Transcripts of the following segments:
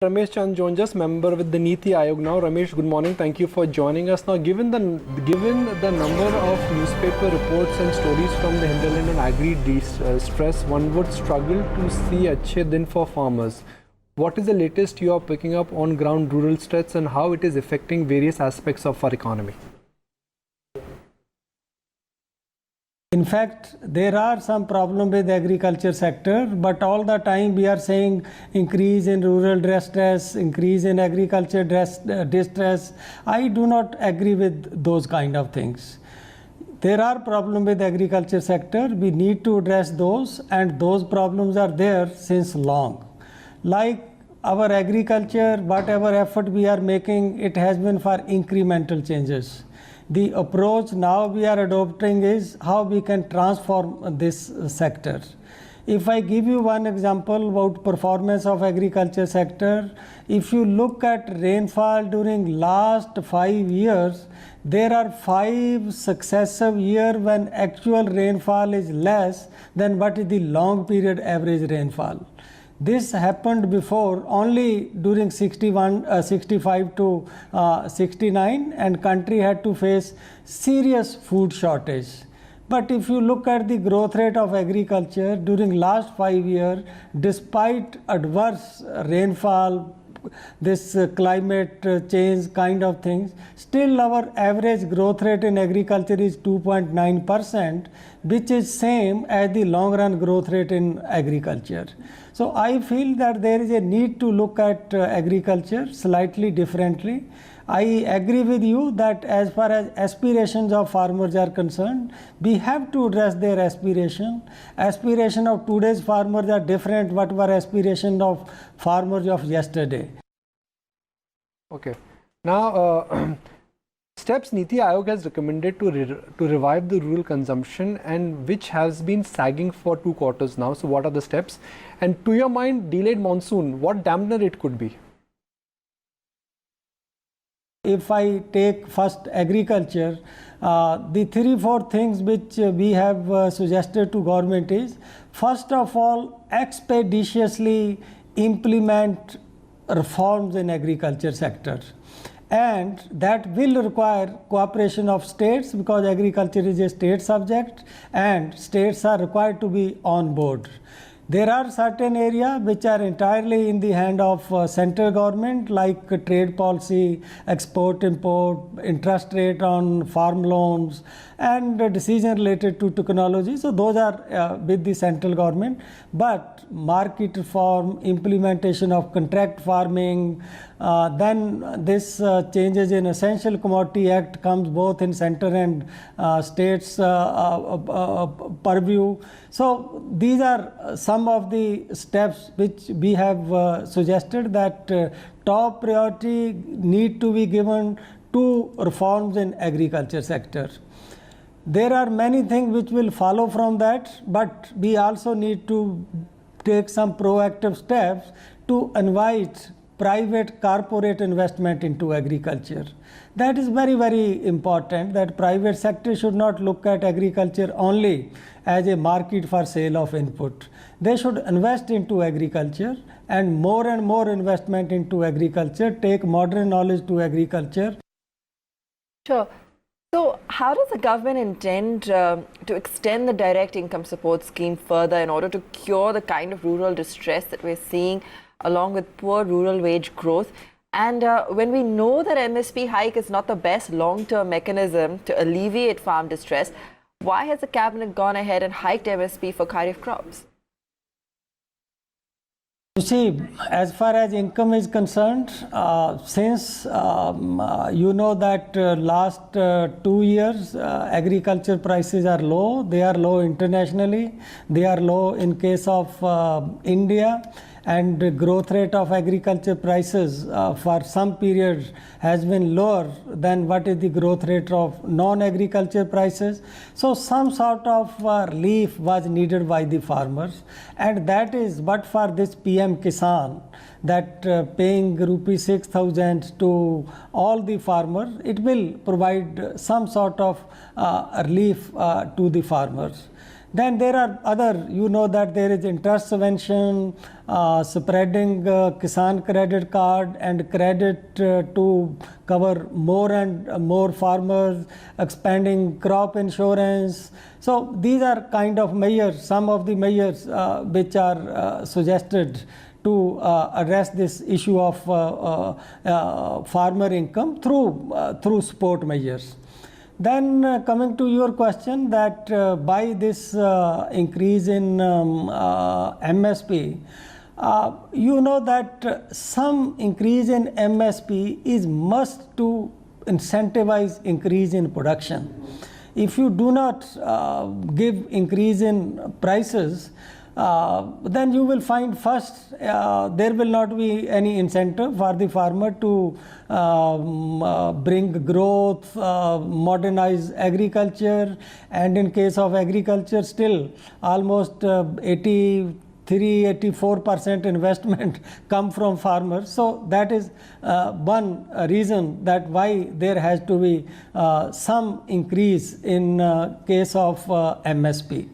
Ramesh Chand joins us, member with the NITI Aayog now. Ramesh, good morning. Thank you for joining us. Now, given the number of newspaper reports and stories from the hinterland on agri-distress, one would struggle to see Achhe din for farmers. What is the latest you are picking up on ground rural stress and how it is affecting various aspects of our economy? In fact, there are some problems with the agriculture sector, but all the time we are saying increase in rural distress, increase in agriculture distress. I do not agree with those kind of things. There are problems with the agriculture sector. We need to address those, and those problems are there since long. Like our agriculture, whatever effort we are making, it has been for incremental changes. The approach now we are adopting is how we can transform this sector. If I give you one example about performance of agriculture sector, if you look at rainfall during last 5 years, there are 5 successive years when actual rainfall is less than what is the long period average rainfall. This happened before only during 65 to 69, and country had to face serious food shortage. But if you look at the growth rate of agriculture during last 5 years, despite adverse rainfall, this climate change kind of things, still our average growth rate in agriculture is 2.9%, which is same as the long run growth rate in agriculture. So I feel that there is a need to look at agriculture slightly differently. I agree with you that as far as aspirations of farmers are concerned, we have to address their aspiration. Aspiration of today's farmers are different what were aspirations of farmers of yesterday. Okay. Now, steps NITI Aayog has recommended to revive the rural consumption and which has been sagging for 2 quarters now. So what are the steps? And to your mind, delayed monsoon, what dampener it could be? If I take first agriculture, the 3-4 things which we have suggested to government is, first of all, expeditiously implement reforms in agriculture sector. And that will require cooperation of states because agriculture is a state subject and states are required to be on board. There are certain areas which are entirely in the hand of central government, like trade policy, export, import, interest rate on farm loans, and decision related to technology. So those are with the central government. But market reform, implementation of contract farming, then this changes in Essential Commodity Act comes both in center and states purview. So these are some of the steps which we have suggested that top priority need to be given to reforms in agriculture sector. There are many things which will follow from that, but we also need to take some proactive steps to invite private corporate investment into agriculture. That is very, very important, that private sector should not look at agriculture only as a market for sale of input. They should invest into agriculture, and more investment into agriculture, take modern knowledge to agriculture. Sure. So how does the government intend to extend the direct income support scheme further in order to cure the kind of rural distress that we're seeing along with poor rural wage growth? And when we know that MSP hike is not the best long-term mechanism to alleviate farm distress, why has the cabinet gone ahead and hiked MSP for Kharif crops? You see, as far as income is concerned, since you know that last 2 years agriculture prices are low. They are low internationally. They are low in case of India. And the growth rate of agriculture prices for some period has been lower than what is the growth rate of non-agriculture prices. So some sort of relief was needed by the farmers, and that is but for this PM Kisan, that paying rupees 6,000 to all the farmers, it will provide some sort of relief to the farmers. Then there are other, you know that there is interest subvention, spreading Kisan credit card and credit to cover more and more farmers, expanding crop insurance. So these are kind of measures, some of the measures which are suggested to address this issue of farmer income through support measures. Then coming to your question that by this increase in MSP, you know that some increase in MSP is must to incentivize increase in production. If you do not give increase in prices, then you will find first there will not be any incentive for the farmer to bring growth, modernize agriculture, and in case of agriculture still almost 83-84% investment come from farmers. So that is one reason that why there has to be some increase in case of MSP.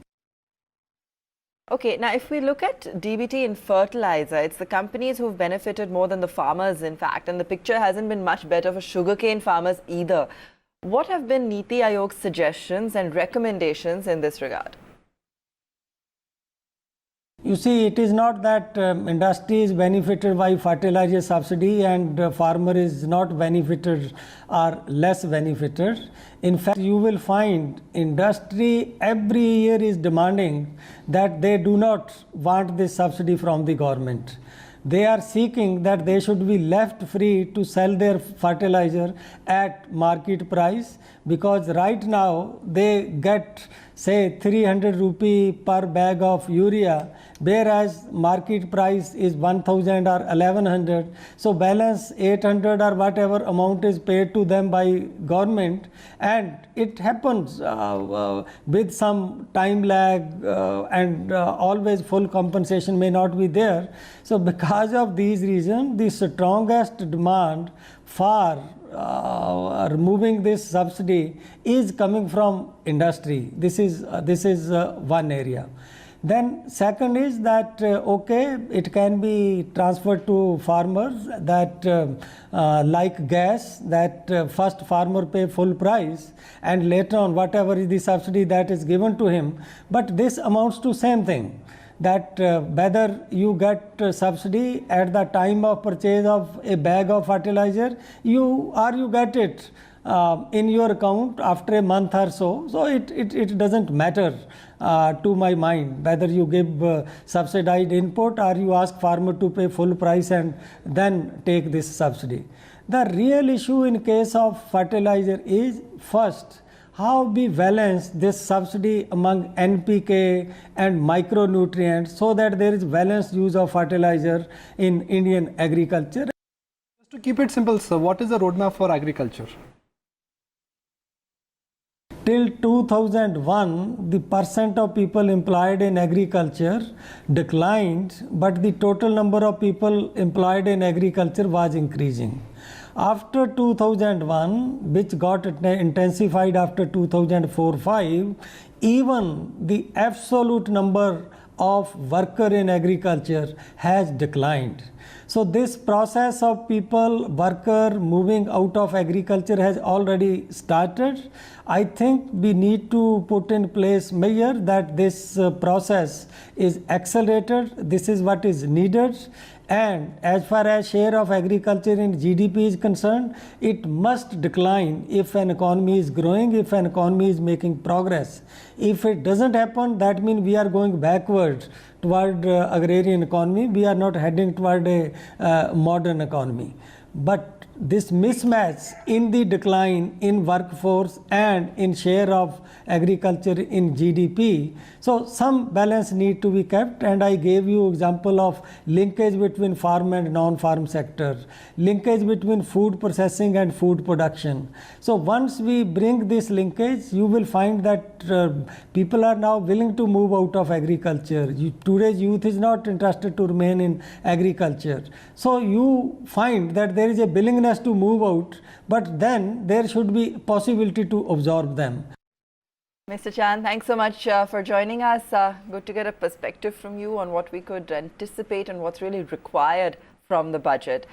Okay, now if we look at DBT in fertilizer, it's the companies who've benefited more than the farmers, in fact, and the picture hasn't been much better for sugarcane farmers either. What have been NITI Aayog's suggestions and recommendations in this regard? You see, it is not that industry is benefited by fertilizer subsidy and farmer is not benefited or less benefited. In fact, you will find industry every year is demanding that they do not want this subsidy from the government. They are seeking that they should be left free to sell their fertilizer at market price, because right now they get say 300 rupee per bag of urea, whereas market price is 1000 or 1100. So balance 800 or whatever amount is paid to them by government, and it happens with some time lag and always full compensation may not be there. So because of these reasons, the strongest demand for removing this subsidy is coming from industry. This is one area. Then second is that okay, it can be transferred to farmers, that like gas, that first farmer pay full price and later on whatever is the subsidy that is given to him. But this amounts to same thing, that whether you get subsidy at the time of purchase of a bag of fertilizer, you get it in your account after a month or so. So it doesn't matter to my mind whether you give subsidized input or you ask farmer to pay full price and then take this subsidy. The real issue in case of fertilizer is first, how we balance this subsidy among NPK and micronutrients so that there is balanced use of fertilizer in Indian agriculture. Just to keep it simple, sir, what is the roadmap for agriculture? Till 2001, the percent of people employed in agriculture declined, but the total number of people employed in agriculture was increasing. After 2001, which got intensified after 2004-05, even the absolute number of worker in agriculture has declined. So this process of worker moving out of agriculture has already started. I think we need to put in place measure that this process is accelerated. This is what is needed. And as far as share of agriculture in GDP is concerned, it must decline if an economy is growing, if an economy is making progress. If it doesn't happen, that means we are going backward toward agrarian economy. We are not heading toward a modern economy. But this mismatch in the decline in workforce and in share of agriculture in GDP, so some balance need to be kept, and I gave you example of linkage between farm and non-farm sector, linkage between food processing and food production. So once we bring this linkage, you will find that people are now willing to move out of agriculture. Today's youth is not interested to remain in agriculture. So you find that there is a willingness to move out, but then there should be possibility to absorb them. Mr. Chand, thanks so much for joining us. Good to get a perspective from you on what we could anticipate and what's really required from the budget.